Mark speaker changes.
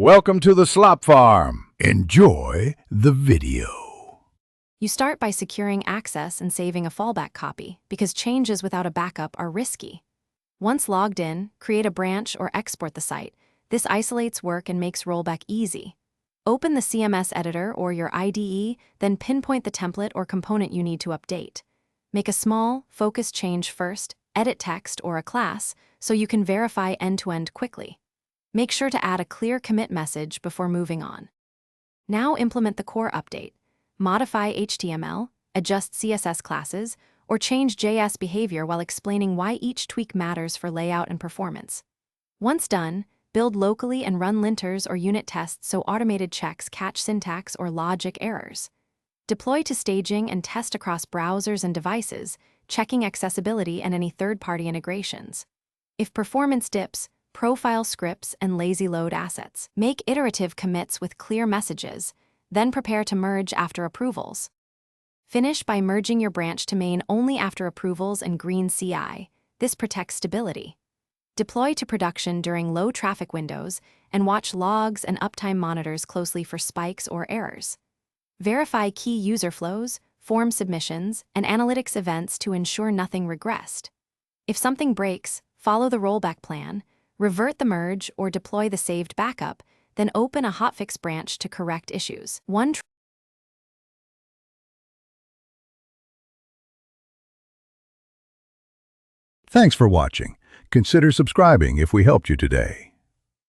Speaker 1: Welcome to the Slop Farm. Enjoy the video.
Speaker 2: You start by securing access and saving a fallback copy because changes without a backup are risky. Once logged in, create a branch or export the site. This isolates work and makes rollback easy. Open the CMS editor or your IDE, then pinpoint the template or component you need to update. Make a small, focused change first, edit text or a class, so you can verify end-to-end quickly. Make sure to add a clear commit message before moving on. Now implement the core update. Modify HTML, adjust CSS classes, or change JS behavior while explaining why each tweak matters for layout and performance. Once done, build locally and run linters or unit tests so automated checks catch syntax or logic errors. Deploy to staging and test across browsers and devices, checking accessibility and any third-party integrations. If performance dips, profile scripts and lazy load assets. Make iterative commits with clear messages, then prepare to merge after approvals. Finish by merging your branch to main only after approvals and green CI. This protects stability. Deploy to production during low traffic windows and watch logs and uptime monitors closely for spikes or errors. Verify key user flows, form submissions, and analytics events to ensure nothing regressed. If something breaks, follow the rollback plan, revert the merge or deploy the saved backup, then open a hotfix branch to correct issues.
Speaker 1: Thanks for watching. Consider subscribing if we helped you today.